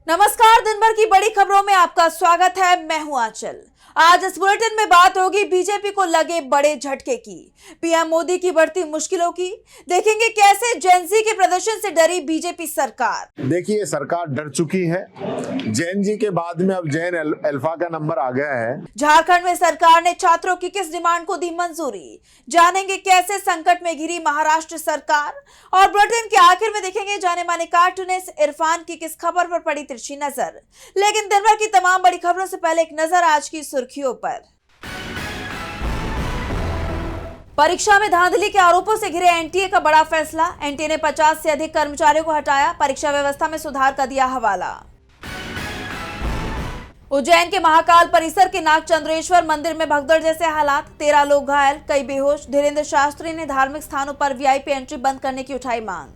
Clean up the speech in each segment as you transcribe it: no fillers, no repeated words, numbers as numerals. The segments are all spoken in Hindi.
नमस्कार, दिन भर की बड़ी खबरों में आपका स्वागत है। मैं हूं आंचल। आज इस बुलेटिन में बात होगी बीजेपी को लगे बड़े झटके की, पीएम मोदी की बढ़ती मुश्किलों की। देखेंगे कैसे जेएनजी के प्रदर्शन से डरी बीजेपी सरकार। देखिए, सरकार डर चुकी है। जेएनजी के बाद में अब जेएन अल्फा का नंबर आ गया है। झारखंड में सरकार ने छात्रों की किस डिमांड को दी मंजूरी, जानेंगे कैसे संकट में घिरी महाराष्ट्र सरकार। और बुलेटिन के आखिर में देखेंगे जाने माने कार्टूनिस्ट इरफान की किस खबर पर पड़ी तिरछी नजर। लेकिन दिन भर की तमाम बड़ी खबरों से पहले एक नजर आज की सुर्खियों पर। परीक्षा में धांधली के आरोपों से घिरे एनटीए का बड़ा फैसला। एनटीए ने 50 से अधिक कर्मचारियों को हटाया, परीक्षा व्यवस्था में सुधार का दिया हवाला। उज्जैन के महाकाल परिसर के नागचंद्रेश्वर मंदिर में भगदड़ जैसे हालात, 13 लोग घायल, कई बेहोश। धीरेन्द्र शास्त्री ने धार्मिक स्थानों पर वीआईपी एंट्री बंद करने की उठाई मांग।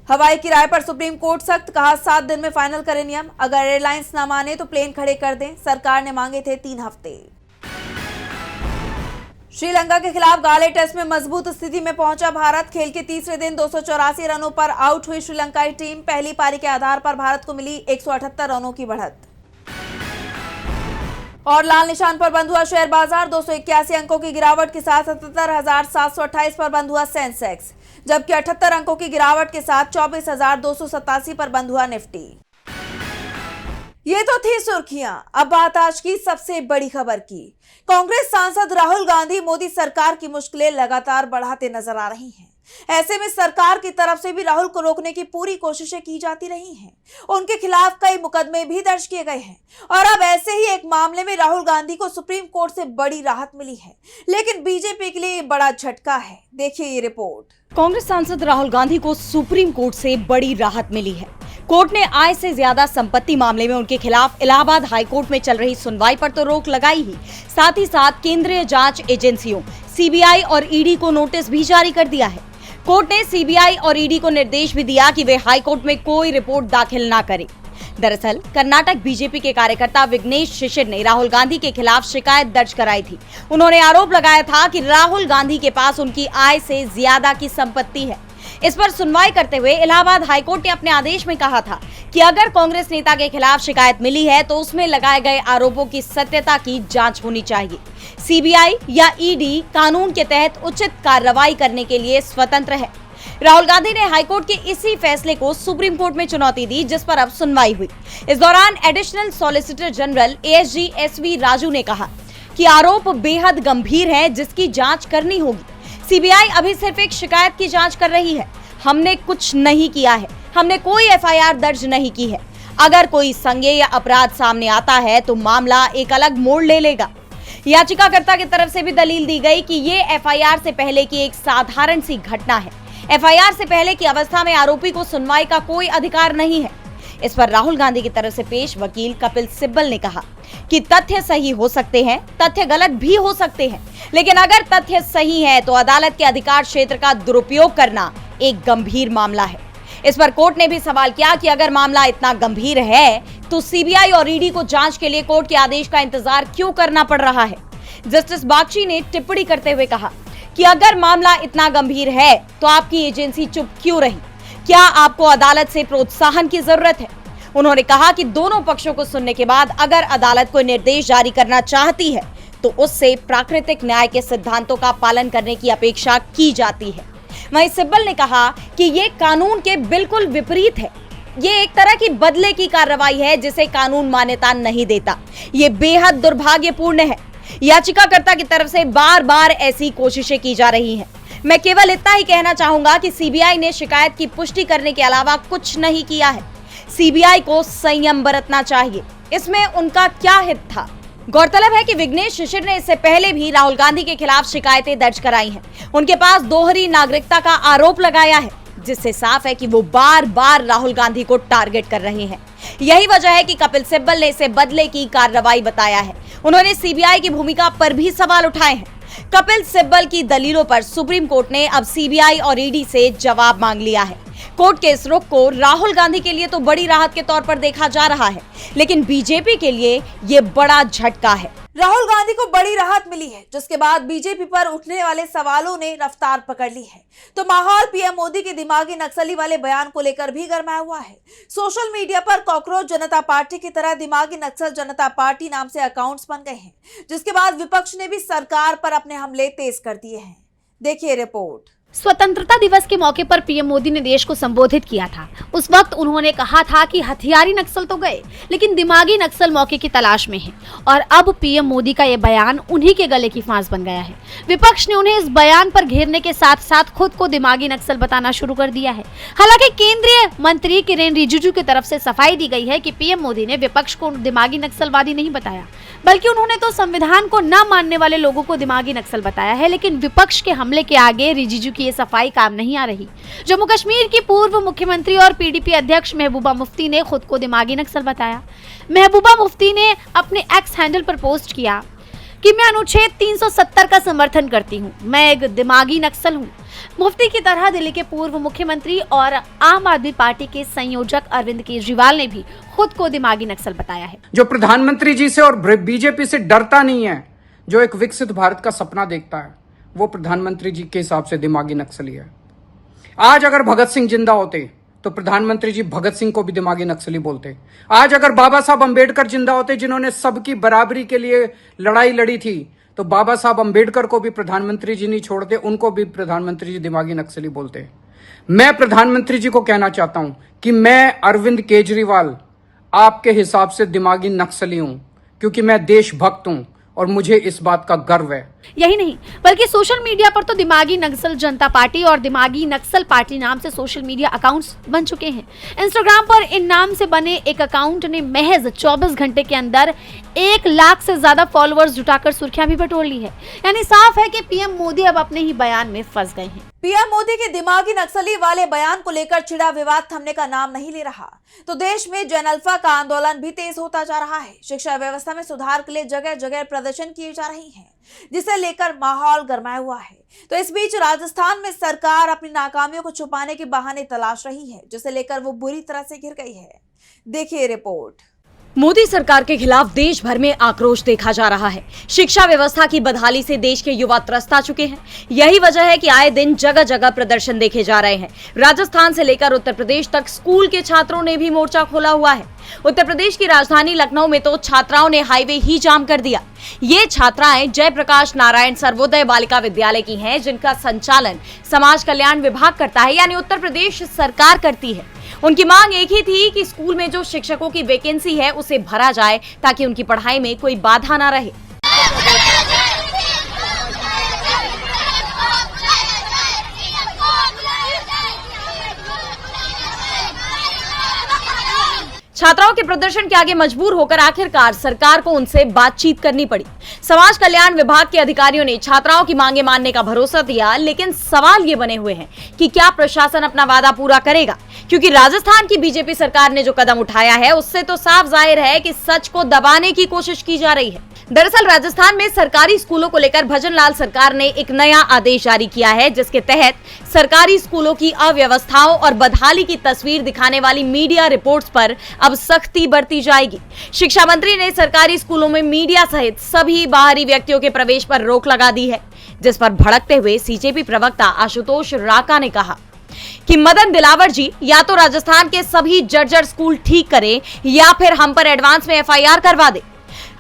हवाई किराए पर सुप्रीम कोर्ट सख्त, कहा 7 दिन में फाइनल करें नियम, अगर एयरलाइंस ना माने तो प्लेन खड़े कर दें। सरकार ने मांगे थे 3 हफ्ते। श्रीलंका के खिलाफ गाले टेस्ट में मजबूत स्थिति में पहुंचा भारत। खेल के तीसरे दिन 284 रनों पर आउट हुई श्रीलंकाई टीम। पहली पारी के आधार पर भारत को मिली 178 रनों की बढ़त। और लाल निशान पर बंद हुआ शेयर बाजार, 281 अंकों की गिरावट के साथ 77,728 पर बंद हुआ सेंसेक्स, जबकि 78 अंकों की गिरावट के साथ 24,287 पर बंद हुआ निफ्टी। ये तो थी सुर्खियां। अब बात आज की सबसे बड़ी खबर की। कांग्रेस सांसद राहुल गांधी मोदी सरकार की मुश्किलें लगातार बढ़ाते नजर आ रही हैं। ऐसे में सरकार की तरफ से भी राहुल को रोकने की पूरी कोशिशें की जाती रही हैं। उनके खिलाफ कई मुकदमे भी दर्ज किए गए हैं और अब ऐसे ही एक मामले में राहुल गांधी को सुप्रीम कोर्ट से बड़ी राहत मिली है। लेकिन बीजेपी के लिए ये बड़ा झटका है। देखिए ये रिपोर्ट। कांग्रेस सांसद राहुल गांधी को सुप्रीम कोर्ट से बड़ी राहत मिली है। कोर्ट ने आय से ज्यादा संपत्ति मामले में उनके खिलाफ इलाहाबाद हाईकोर्ट में चल रही सुनवाई पर तो रोक लगाई ही, साथ ही साथ केंद्रीय जांच एजेंसियों सीबीआई और ईडी को नोटिस भी जारी कर दिया है। कोर्ट ने सीबीआई और ईडी को निर्देश भी दिया कि वे हाईकोर्ट में कोई रिपोर्ट दाखिल न करें। दरअसल कर्नाटक बीजेपी के कार्यकर्ता विघ्नेश शिशिर ने राहुल गांधी के खिलाफ शिकायत दर्ज कराई थी। उन्होंने आरोप लगाया था कि राहुल गांधी के पास उनकी आय से ज्यादा की संपत्ति है। इस पर सुनवाई करते हुए इलाहाबाद हाईकोर्ट ने अपने आदेश में कहा था कि अगर कांग्रेस नेता के खिलाफ शिकायत मिली है तो उसमें लगाए गए आरोपों की सत्यता की जांच होनी चाहिए। सीबीआई या ईडी कानून के तहत उचित कार्रवाई करने के लिए स्वतंत्र है। राहुल गांधी ने हाईकोर्ट के इसी फैसले को सुप्रीम कोर्ट में चुनौती दी, जिस पर अब सुनवाई हुई। इस दौरान additional solicitor general ASG SV Raju ने कहा कि आरोप बेहद गंभीर है, जिसकी जांच करनी होगी। सीबीआई अभी सिर्फ एक शिकायत की जांच कर रही है। हमने कुछ नहीं किया है, हमने कोई एफआईआर दर्ज नहीं की है। अगर कोई संज्ञेय या अपराध सामने आता है तो मामला एक अलग मोड़ ले लेगा। याचिकाकर्ता की तरफ से भी दलील दी गई कि ये एफआईआर से पहले की एक साधारण सी घटना है। एफआईआर से पहले की अवस्था में आरोपी को सुनवाई का कोई अधिकार नहीं है। इस पर राहुल गांधी की तरफ से पेश वकील कपिल सिब्बल ने कहा कि तथ्य सही हो सकते हैं, तथ्य गलत भी हो सकते हैं, लेकिन अगर तथ्य सही है तो अदालत के अधिकार क्षेत्र का दुरुपयोग करना एक गंभीर मामला है। इस पर कोर्ट ने भी सवाल किया कि अगर मामला इतना गंभीर है तो सीबीआई और ईडी को जांच के लिए कोर्ट के आदेश का इंतजार क्यों करना पड़ रहा है। जस्टिस बागची ने टिप्पणी करते हुए कहा कि अगर मामला इतना गंभीर है तो आपकी एजेंसी चुप क्यों रही? क्या आपको अदालत से प्रोत्साहन की जरूरत है? उन्होंने कहा कि दोनों पक्षों को सुनने के बाद अगर अदालत कोई निर्देश जारी करना चाहती है तो उससे प्राकृतिक न्याय के सिद्धांतों का पालन करने की अपेक्षा की जाती है। वहीं सिब्बल ने कहा कि ये कानून के बिल्कुल विपरीत है। ये एक तरह की बदले की कार्रवाई है जिसे कानून मान्यता नहीं देता। ये बेहद दुर्भाग्यपूर्ण है। याचिकाकर्ता की तरफ से बार बार ऐसी कोशिशें की जा रही हैं। मैं केवल इतना ही कहना चाहूंगा कि सीबीआई ने शिकायत की पुष्टि करने के अलावा कुछ नहीं किया है। सीबीआई को संयम बरतना चाहिए। इसमें उनका क्या हित था? गौरतलब है कि विघ्नेश शिशिर ने इससे पहले भी राहुल गांधी के खिलाफ शिकायतें दर्ज कराई हैं। उनके पास दोहरी नागरिकता का आरोप लगाया है, जिससे साफ है कि वो बार बार राहुल गांधी को टारगेट कर रहे हैं। यही वजह है कि कपिल सिब्बल ने इसे बदले की कार्रवाई बताया है। उन्होंने सीबीआई की भूमिका पर भी सवाल उठाए हैं। कपिल सिब्बल की दलीलों पर सुप्रीम कोर्ट ने अब सीबीआई और ईडी से जवाब मांग लिया है। कोर्ट के इस रुख को राहुल गांधी के लिए तो बड़ी राहत के तौर पर देखा जा रहा है, लेकिन बीजेपी के लिए ये बड़ा झटका है। राहुल गांधी को बड़ी राहत मिली है, जिसके बाद बीजेपी पर उठने वाले सवालों ने रफ्तार पकड़ ली है। तो माहौल पीएम मोदी के दिमागी नक्सली वाले बयान को लेकर भी गरमाया हुआ है। सोशल मीडिया पर कॉकरोच जनता पार्टी की तरह दिमागी नक्सल जनता पार्टी नाम से अकाउंट्स बन गए हैं, जिसके बाद विपक्ष ने भी सरकार पर अपने हमले तेज कर दिए हैं। देखिए रिपोर्ट। स्वतंत्रता दिवस के मौके पर पीएम मोदी ने देश को संबोधित किया था। उस वक्त उन्होंने कहा था कि हथियारी नक्सल तो गए, लेकिन दिमागी नक्सल मौके की तलाश में है। और अब पीएम मोदी का ये बयान उन्हीं के गले की फांस बन गया है। विपक्ष ने उन्हें इस बयान पर घेरने के साथ साथ खुद को दिमागी नक्सल बताना शुरू कर दिया है। हालांकि केंद्रीय मंत्री किरेन रिजिजू की तरफ से सफाई दी गई है कि पीएम मोदी ने विपक्ष को दिमागी नक्सलवादी नहीं बताया, बल्कि उन्होंने तो संविधान को न मानने वाले लोगों को दिमागी नक्सल बताया है। लेकिन विपक्ष के हमले के आगे रिजिजू की ये सफाई काम नहीं आ रही। जम्मू कश्मीर की पूर्व मुख्यमंत्री और पीडीपी अध्यक्ष महबूबा मुफ्ती ने खुद को दिमागी नक्सल बताया। महबूबा मुफ्ती ने अपने एक्स हैंडल पर पोस्ट किया कि मैं अनुच्छेद 370 का समर्थन करती हूँ, मैं एक दिमागी नक्सल हूँ। मुफ्ती की तरह दिल्ली के पूर्व मुख्यमंत्री और आम आदमी पार्टी के संयोजक अरविंद केजरीवाल ने भी खुद को दिमागी नक्सल बताया है। जो प्रधानमंत्री जी से और बीजेपी से डरता नहीं है, जो एक विकसित भारत का सपना देखता है, वो प्रधानमंत्री जी के हिसाब से दिमागी नक्सली है। आज अगर भगत सिंह जिंदा होते तो प्रधानमंत्री जी भगत सिंह को भी दिमागी नक्सली बोलते। आज अगर बाबा साहब अंबेडकर जिंदा होते, जिन्होंने सबकी बराबरी के लिए लड़ाई लड़ी थी, तो बाबा साहब अंबेडकर को भी प्रधानमंत्री जी नहीं छोड़ते, उनको भी प्रधानमंत्री जी दिमागी नक्सली बोलते। मैं प्रधानमंत्री जी को कहना चाहता हूं कि मैं अरविंद केजरीवाल आपके हिसाब से दिमागी नक्सली हूं, क्योंकि मैं देशभक्त हूं और मुझे इस बात का गर्व है। यही नहीं, बल्कि सोशल मीडिया पर तो दिमागी नक्सल जनता पार्टी और दिमागी नक्सल पार्टी नाम से सोशल मीडिया अकाउंट्स बन चुके हैं। इंस्टाग्राम पर इन नाम से बने एक अकाउंट ने महज 24 घंटे के अंदर 1 लाख से ज्यादा फॉलोअर्स जुटाकर सुर्खियां भी बटोर ली है। यानी साफ है कि पीएम मोदी अब अपने ही बयान में फंस गए हैं। पीएम मोदी के दिमागी नक्सली वाले बयान को लेकर छिड़ा विवाद थमने का नाम नहीं ले रहा, तो देश में जन अल्फा का आंदोलन भी तेज होता जा रहा है। शिक्षा व्यवस्था में सुधार के लिए जगह जगह प्रदर्शन किए जा रहे हैं, जिसे लेकर माहौल गरमाया हुआ है। तो इस बीच राजस्थान में सरकार अपनी नाकामियों को छुपाने के बहाने तलाश रही है, जिसे लेकर वो बुरी तरह से घिर गई है। देखिए रिपोर्ट। मोदी सरकार के खिलाफ देश भर में आक्रोश देखा जा रहा है। शिक्षा व्यवस्था की बदहाली से देश के युवा त्रस्त आ चुके हैं। यही वजह है कि आए दिन जगह जगह प्रदर्शन देखे जा रहे हैं। राजस्थान से लेकर उत्तर प्रदेश तक स्कूल के छात्रों ने भी मोर्चा खोला हुआ है। उत्तर प्रदेश की राजधानी लखनऊ में तो छात्राओं ने हाईवे ही जाम कर दिया। ये छात्राएं जयप्रकाश नारायण सर्वोदय बालिका विद्यालय की हैं, जिनका संचालन समाज कल्याण विभाग करता है, यानी उत्तर प्रदेश सरकार करती है। उनकी मांग एक ही थी कि स्कूल में जो शिक्षकों की वैकेंसी है उसे भरा जाए, ताकि उनकी पढ़ाई में कोई बाधा ना रहे। छात्राओं के प्रदर्शन के आगे मजबूर होकर आखिरकार सरकार को उनसे बातचीत करनी पड़ी। समाज कल्याण विभाग के अधिकारियों ने छात्राओं की मांगे मानने का भरोसा दिया, लेकिन सवाल ये बने हुए हैं कि क्या प्रशासन अपना वादा पूरा करेगा, क्योंकि राजस्थान की बीजेपी सरकार ने जो कदम उठाया है उससे तो साफ जाहिर है कि सच को दबाने की कोशिश की जा रही है। दरअसल राजस्थान में सरकारी स्कूलों को लेकर भजनलाल सरकार ने एक नया आदेश जारी किया है, जिसके तहत सरकारी स्कूलों की अव्यवस्थाओं और बदहाली की तस्वीर दिखाने वाली मीडिया रिपोर्ट्स पर अब सख्ती बरती जाएगी। शिक्षा मंत्री ने सरकारी स्कूलों में मीडिया सहित सभी बाहरी व्यक्तियों के प्रवेश पर रोक लगा दी है, जिस पर भड़कते हुए सीजेपी प्रवक्ता आशुतोष राका ने कहा कि मदन दिलावर जी या तो राजस्थान के सभी जर्जर स्कूल ठीक करें या फिर हम पर एडवांस में एफआईआर करवा दे।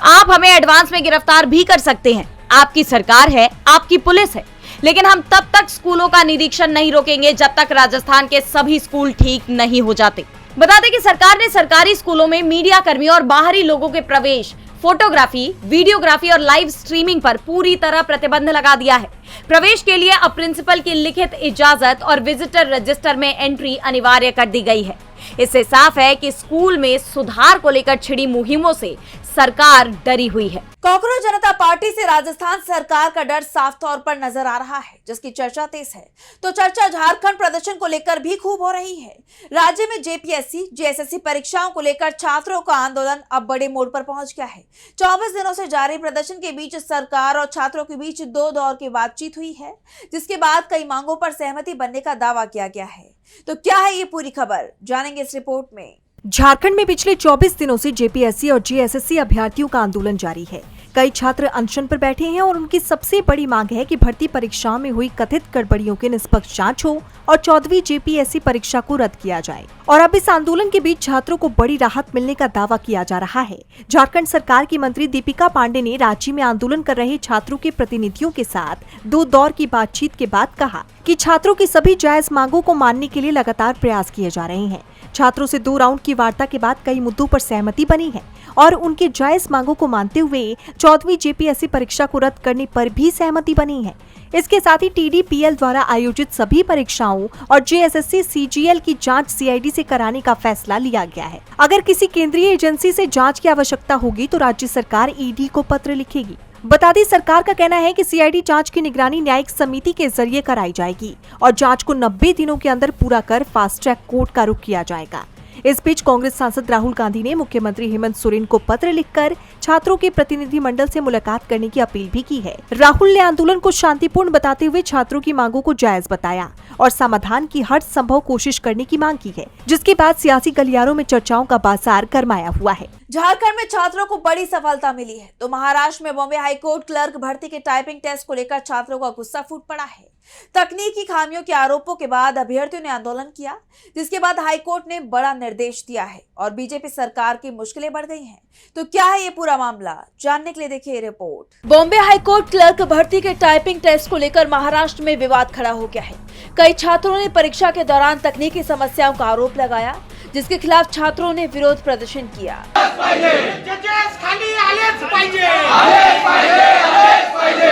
आप हमें एडवांस में गिरफ्तार भी कर सकते हैं, आपकी सरकार है, आपकी पुलिस है, लेकिन हम तब तक स्कूलों का निरीक्षण नहीं रोकेंगे जब तक राजस्थान के सभी स्कूल ठीक नहीं हो जाते। बता दें कि सरकार ने सरकारी स्कूलों में मीडिया कर्मियों और बाहरी लोगों के प्रवेश, फोटोग्राफी, वीडियोग्राफी और लाइव स्ट्रीमिंग पर पूरी तरह प्रतिबंध लगा दिया है। प्रवेश के लिए अब प्रिंसिपल की लिखित इजाजत और विजिटर रजिस्टर में एंट्री अनिवार्य कर दी गई है। इससे साफ है कि स्कूल में सुधार को लेकर छिड़ी मुहिमों से सरकार डरी हुई है। कांग्रेस जनता पार्टी से राजस्थान सरकार का डर साफ तौर पर नजर आ रहा है, जिसकी चर्चा तेज है। तो चर्चा झारखंड प्रदर्शन को लेकर भी खूब हो रही है। राज्य में जेपीएससी, जेएसएससी परीक्षाओं को लेकर छात्रों का आंदोलन अब बड़े मोड़ पर पहुंच गया है। 24 दिनों से जारी प्रदर्शन के बीच सरकार और छात्रों के बीच 2 दौर की बातचीत हुई है, जिसके बाद कई मांगों पर सहमति बनने का दावा किया गया है। तो क्या है ये पूरी खबर, जानेंगे इस रिपोर्ट में। झारखंड में पिछले 24 दिनों से जेपीएससी और जेएसएससी अभ्यर्थियों का आंदोलन जारी है। कई छात्र अनशन पर बैठे हैं और उनकी सबसे बड़ी मांग है कि भर्ती परीक्षाओं में हुई कथित गड़बड़ियों की निष्पक्ष जांच हो और 14वीं जेपीएससी परीक्षा को रद्द किया जाए। और अब इस आंदोलन के बीच छात्रों को बड़ी राहत मिलने का दावा किया जा रहा है। झारखंड सरकार की मंत्री दीपिका पांडे ने राज्य में आंदोलन कर रहे छात्रों के प्रतिनिधियों के साथ 2 दौर की बातचीत के बाद कहा कि छात्रों की सभी जायज मांगों को मानने के लिए लगातार प्रयास किए जा रहे हैं। छात्रों से 2 राउंड की वार्ता के बाद कई मुद्दों पर सहमति बनी है और उनके जायज मांगों को मानते हुए 14वीं जेपीएससी परीक्षा को रद्द करने पर भी सहमति बनी है। इसके साथ ही टीडीपीएल द्वारा आयोजित सभी परीक्षाओं और जेएसएससी सीजीएल की जांच सीआईडी से कराने का फैसला लिया गया है। अगर किसी केंद्रीय एजेंसी से जांच की आवश्यकता होगी तो राज्य सरकार ईडी को पत्र लिखेगी। बता दें, सरकार का कहना है कि सीआईडी जांच की निगरानी न्यायिक समिति के जरिए कराई जाएगी और जांच को 90 दिनों के अंदर पूरा कर फास्ट ट्रैक कोर्ट का रुख किया जाएगा। इस बीच कांग्रेस सांसद राहुल गांधी ने मुख्यमंत्री हेमंत सोरेन को पत्र लिखकर छात्रों के प्रतिनिधि मंडल से मुलाकात करने की अपील भी की है। राहुल ने आंदोलन को शांतिपूर्ण बताते हुए छात्रों की मांगों को जायज बताया और समाधान की हर संभव कोशिश करने की मांग की है, जिसके बाद सियासी गलियारों में चर्चाओं का बाजार गरमाया हुआ है। झारखंड में छात्रों को बड़ी सफलता मिली है तो महाराष्ट्र में बॉम्बे हाईकोर्ट क्लर्क भर्ती के टाइपिंग टेस्ट को लेकर छात्रों का गुस्सा फूट पड़ा है। तकनीकी खामियों के आरोपों के बाद अभ्यर्थियों ने आंदोलन किया, जिसके बाद हाईकोर्ट ने बड़ा निर्देश दिया है और बीजेपी सरकार की मुश्किलें बढ़ गई हैं। तो क्या है ये पूरा मामला, जानने के लिए देखिए ये रिपोर्ट। बॉम्बे हाईकोर्ट क्लर्क भर्ती के टाइपिंग टेस्ट को लेकर महाराष्ट्र में विवाद खड़ा हो गया है। कई छात्रों ने परीक्षा के दौरान तकनीकी समस्याओं का आरोप लगाया, जिसके खिलाफ छात्रों ने विरोध प्रदर्शन किया।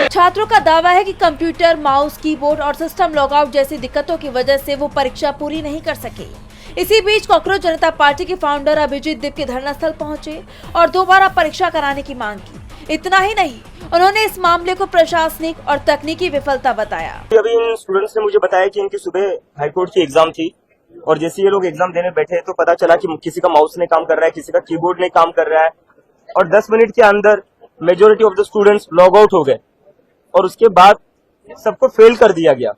छात्रों का दावा है कि कंप्यूटर, माउस, कीबोर्ड और सिस्टम लॉगआउट जैसी दिक्कतों की वजह से वो परीक्षा पूरी नहीं कर सके। इसी बीच कांग्रेस जनता पार्टी के फाउंडर अभिजीत दिप के धरनास्थल पहुंचे और दोबारा परीक्षा कराने की मांग की। इतना ही नहीं, उन्होंने इस मामले को प्रशासनिक और तकनीकी विफलता बताया। अभी इन स्टूडेंट्स ने मुझे बताया कि इनकी सुबह हाईकोर्ट की एग्जाम थी और जैसे ये लोग एग्जाम देने बैठे तो पता चला कि किसी का माउस नहीं काम कर रहा है, किसी का कीबोर्ड नहीं काम कर रहा है और 10 मिनट के अंदर majority of the students log out हो गए और उसके बाद सबको फेल कर दिया गया।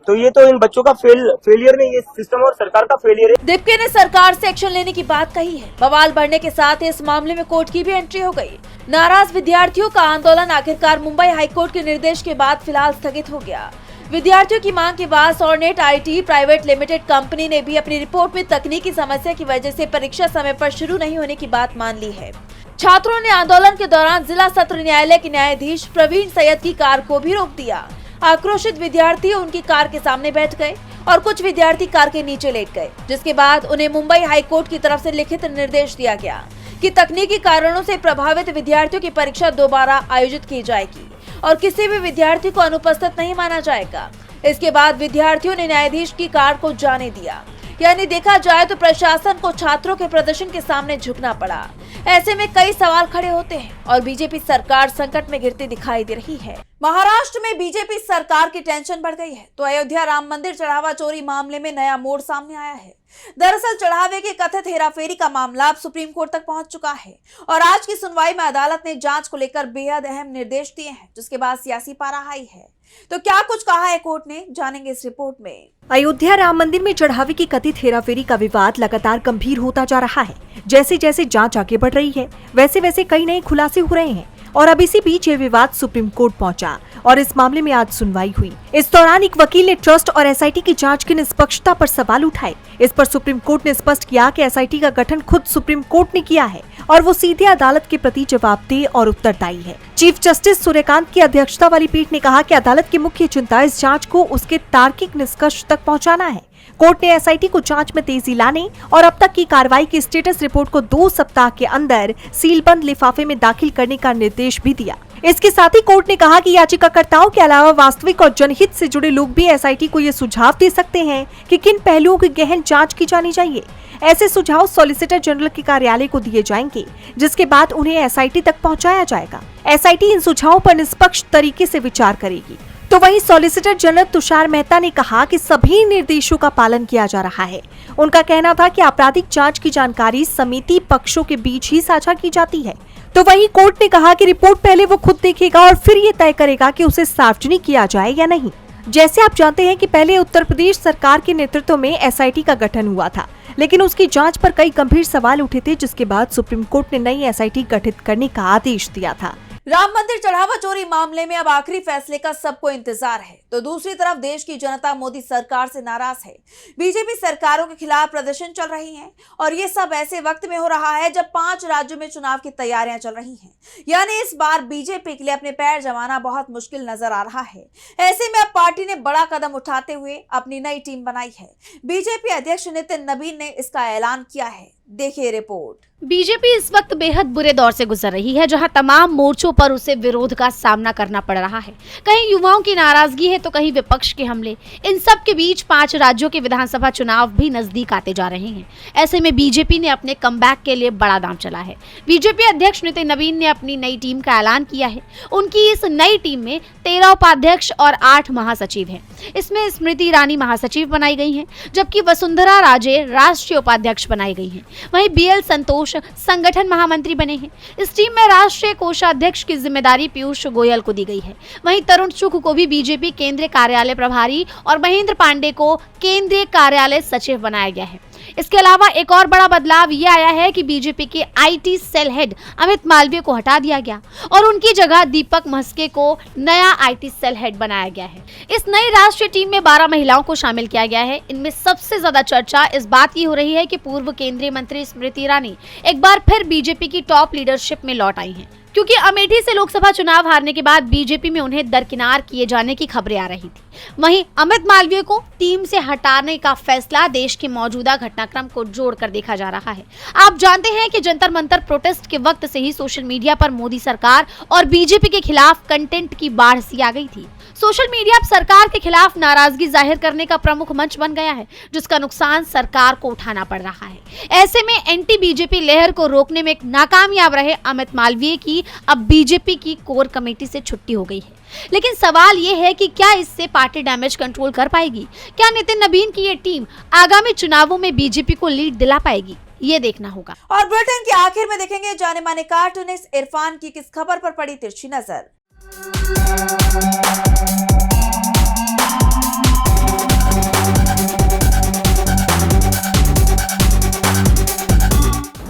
तो ये तो इन बच्चों का फेलियर नहीं, ये सिस्टम और सरकार का फेलियर है। दीपके ने सरकार से एक्शन लेने की बात कही है। बवाल बढ़ने के साथ इस मामले में कोर्ट की भी एंट्री हो गई। नाराज विद्यार्थियों का आंदोलन आखिरकार मुंबई हाईकोर्ट के निर्देश के बाद फिलहाल स्थगित हो गया। विद्यार्थियों की मांग के बाद सोरनेट आईटी प्राइवेट लिमिटेड कंपनी ने भी अपनी रिपोर्ट में तकनीकी समस्या की वजह से परीक्षा समय पर शुरू नहीं होने की बात मान ली है। छात्रों ने आंदोलन के दौरान जिला सत्र न्यायालय के न्यायाधीश प्रवीण सैयद की कार को भी रोक दिया। आक्रोशित विद्यार्थी उनकी कार के सामने बैठ गए और कुछ विद्यार्थी कार के नीचे लेट गए, जिसके बाद उन्हें मुंबई हाईकोर्ट की तरफ से लिखित निर्देश दिया गया कि तकनीकी कारणों से प्रभावित विद्यार्थियों की परीक्षा दोबारा आयोजित की जाएगी और किसी भी विद्यार्थी को अनुपस्थित नहीं माना जाएगा। इसके बाद विद्यार्थियों ने न्यायाधीश की कार को जाने दिया। यानी देखा जाए तो प्रशासन को छात्रों के प्रदर्शन के सामने झुकना पड़ा। ऐसे में कई सवाल खड़े होते हैं और बीजेपी सरकार संकट में घिरती दिखाई दे रही है। महाराष्ट्र में बीजेपी सरकार की टेंशन बढ़ गई है तो अयोध्या राम मंदिर चढ़ावा चोरी मामले में नया मोड़ सामने आया है। दरअसल चढ़ावे के कथित हेराफेरी का मामला अब सुप्रीम कोर्ट तक पहुंच चुका है और आज की सुनवाई में अदालत ने जांच को लेकर बेहद अहम निर्देश दिए हैं, जिसके बाद सियासी पारा हाई है। तो क्या कुछ कहा है कोर्ट ने, जानेंगे इस रिपोर्ट में। अयोध्या राम मंदिर में चढ़ावे की कथित हेराफेरी का विवाद लगातार गंभीर होता जा रहा है। जैसे जैसे जांच आगे बढ़ रही है वैसे वैसे कई नए खुलासे हो रहे हैं और अब इसी बीच ये विवाद सुप्रीम कोर्ट पहुंचा और इस मामले में आज सुनवाई हुई। इस दौरान एक वकील ने ट्रस्ट और एसआईटी की जांच की निष्पक्षता पर सवाल उठाए। इस पर सुप्रीम कोर्ट ने स्पष्ट किया कि एसआईटी का गठन खुद सुप्रीम कोर्ट ने किया है और वो सीधे अदालत के प्रति जवाबदेह और उत्तरदायी है। चीफ जस्टिस सूर्यकांत की अध्यक्षता वाली पीठ ने कहा कि अदालत की मुख्य चिंता इस जांच को उसके तार्किक निष्कर्ष तक पहुंचाना है। कोर्ट ने एसआईटी को जांच में तेजी लाने और अब तक की कार्रवाई की स्टेटस रिपोर्ट को 2 सप्ताह के अंदर सीलबंद लिफाफे में दाखिल करने का निर्देश भी दिया। इसके साथ ही कोर्ट ने कहा कि याचिकाकर्ताओं के अलावा वास्तविक और जनहित से जुड़े लोग भी एसआईटी को ये सुझाव दे सकते हैं कि किन पहलुओं की गहन जांच की जानी चाहिए। ऐसे सुझाव सॉलिसिटर जनरल के कार्यालय को दिए जाएंगे, जिसके बाद उन्हें एसआईटी तक पहुंचाया जाएगा। एसआईटी इन सुझावों पर निष्पक्ष तरीके से विचार करेगी। तो वहीं सॉलिसिटर जनरल तुषार मेहता ने कहा कि सभी निर्देशों का पालन किया जा रहा है। उनका कहना था कि आपराधिक जांच की जानकारी समिति पक्षों के बीच ही साझा की जाती है। तो वहीं कोर्ट ने कहा कि रिपोर्ट पहले वो खुद देखेगा और फिर ये तय करेगा कि उसे सार्वजनिक किया जाए या नहीं। जैसे आप जानते हैं कि पहले उत्तर प्रदेश सरकार के नेतृत्व में एसआईटी का गठन हुआ था, लेकिन उसकी जांच पर कई गंभीर सवाल उठे थे, जिसके बाद सुप्रीम कोर्ट ने नई एसआईटी गठित करने का आदेश दिया था। राम मंदिर चढ़ावा चोरी मामले में अब आखिरी फैसले का सबको इंतजार है, तो दूसरी तरफ देश की जनता मोदी सरकार से नाराज है। बीजेपी सरकारों के खिलाफ प्रदर्शन चल रही हैं और ये सब ऐसे वक्त में हो रहा है जब 5 राज्यों में चुनाव की तैयारियां चल रही हैं। यानी इस बार बीजेपी के लिए अपने पैर जमाना बहुत मुश्किल नजर आ रहा है। ऐसे में अब पार्टी ने बड़ा कदम उठाते हुए अपनी नई टीम बनाई है। बीजेपी अध्यक्ष नितिन नवीन ने इसका ऐलान किया है। देखिए रिपोर्ट। बीजेपी इस वक्त बेहद बुरे दौर से गुजर रही है, जहां तमाम मोर्चों पर उसे विरोध का सामना करना पड़ रहा है। कहीं युवाओं की नाराजगी है तो कहीं विपक्ष के हमले। इन सब के बीच 5 राज्यों के विधानसभा चुनाव भी नजदीक आते जा रहे हैं। ऐसे में बीजेपी ने अपने कमबैक के लिए बड़ा दांव चला है। बीजेपी अध्यक्ष नितिन नवीन ने अपनी नई टीम का ऐलान किया है। उनकी इस नई टीम में 13 उपाध्यक्ष और 8 महासचिव हैं। इसमें स्मृति ईरानी महासचिव बनाई गई हैं, जबकि वसुंधरा राजे राष्ट्रीय उपाध्यक्ष बनाई गई हैं। वहीं बीएल संतोष संगठन महामंत्री बने हैं। इस टीम में राष्ट्रीय कोषाध्यक्ष की जिम्मेदारी पीयूष गोयल को दी गई है। वहीं तरुण चुग को भी बीजेपी केंद्रीय कार्यालय प्रभारी और महेंद्र पांडे को केंद्रीय कार्यालय सचिव बनाया गया है। इसके अलावा एक और बड़ा बदलाव ये आया है कि बीजेपी के IT cell head Amit Malviya को हटा दिया गया और उनकी जगह दीपक म्हस्के को नया आईटी सेल हेड बनाया गया है। इस नई राष्ट्रीय टीम में 12 महिलाओं को शामिल किया गया है। इनमें सबसे ज्यादा चर्चा इस बात की हो रही है कि पूर्व केंद्रीय मंत्री स्मृति ईरानी एक बार फिर बीजेपी की टॉप लीडरशिप में लौट आई हैं, क्योंकि अमेठी से लोकसभा चुनाव हारने के बाद बीजेपी में उन्हें दरकिनार किए जाने की खबरें आ रही थी। वहीं अमित मालवीय को टीम से हटाने का फैसला देश के मौजूदा घटनाक्रम को जोड़कर देखा जा रहा है। आप जानते हैं कि जंतर मंतर प्रोटेस्ट के वक्त से ही सोशल मीडिया पर मोदी सरकार और बीजेपी के खिलाफ कंटेंट की बाढ़ सी आ गई थी। सोशल मीडिया अब सरकार के खिलाफ नाराजगी जाहिर करने का प्रमुख मंच बन गया है, जिसका नुकसान सरकार को उठाना पड़ रहा है। ऐसे में एंटी बीजेपी लहर को रोकने में एक नाकामयाब रहे अमित मालवीय की अब बीजेपी की कोर कमेटी से छुट्टी हो गई है। लेकिन सवाल ये है कि क्या इससे पार्टी डैमेज कंट्रोल कर पाएगी? क्या नितिन नवीन की ये टीम आगामी चुनावों में बीजेपी को लीड दिला पाएगी? ये देखना होगा। और बुलेटिन के आखिर में देखेंगे जाने माने कार्टूनिस्ट इरफान की किस खबर पर पड़ी तिरछी नजर।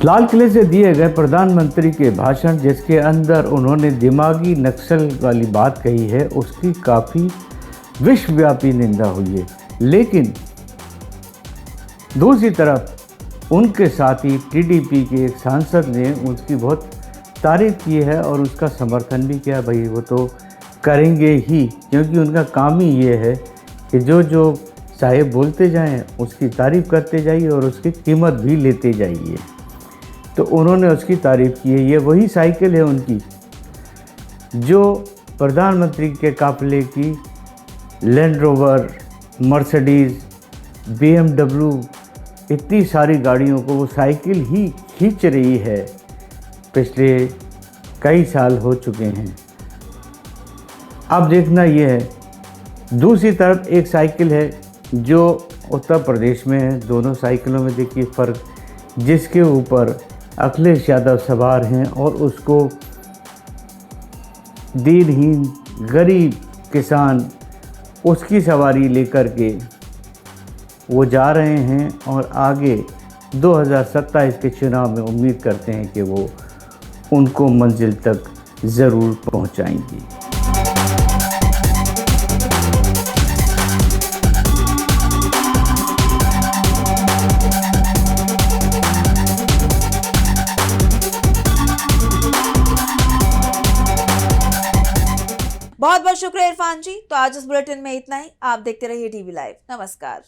लाल किले से दिए गए प्रधानमंत्री के भाषण, जिसके अंदर उन्होंने दिमागी नक्सल वाली बात कही है, उसकी काफ़ी विश्वव्यापी निंदा हुई है। लेकिन दूसरी तरफ उनके साथी टीडीपी के एक सांसद ने उसकी बहुत तारीफ की है और उसका समर्थन भी किया। भाई वो तो करेंगे ही, क्योंकि उनका काम ही ये है कि जो जो साहेब बोलते जाएं उसकी तारीफ करते जाइए और उसकी कीमत भी लेते जाइए। तो उन्होंने उसकी तारीफ की है। ये वही साइकिल है उनकी जो प्रधानमंत्री के काफिले की लैंड रोवर, मर्सिडीज़, BMW, इतनी सारी गाड़ियों को वो साइकिल ही खींच रही है। पिछले कई साल हो चुके हैं। अब देखना ये है, दूसरी तरफ एक साइकिल है जो उत्तर प्रदेश में है। दोनों साइकिलों में देखिए फ़र्क, जिसके ऊपर अखिलेश यादव सवार हैं और उसको दीनहीन गरीब किसान उसकी सवारी लेकर के वो जा रहे हैं और आगे 2027 के चुनाव में उम्मीद करते हैं कि वो उनको मंजिल तक ज़रूर पहुंचाएंगी। बहुत बहुत शुक्रिया इरफान जी। तो आज इस बुलेटिन में इतना ही। आप देखते रहिए टीवी लाइव। नमस्कार।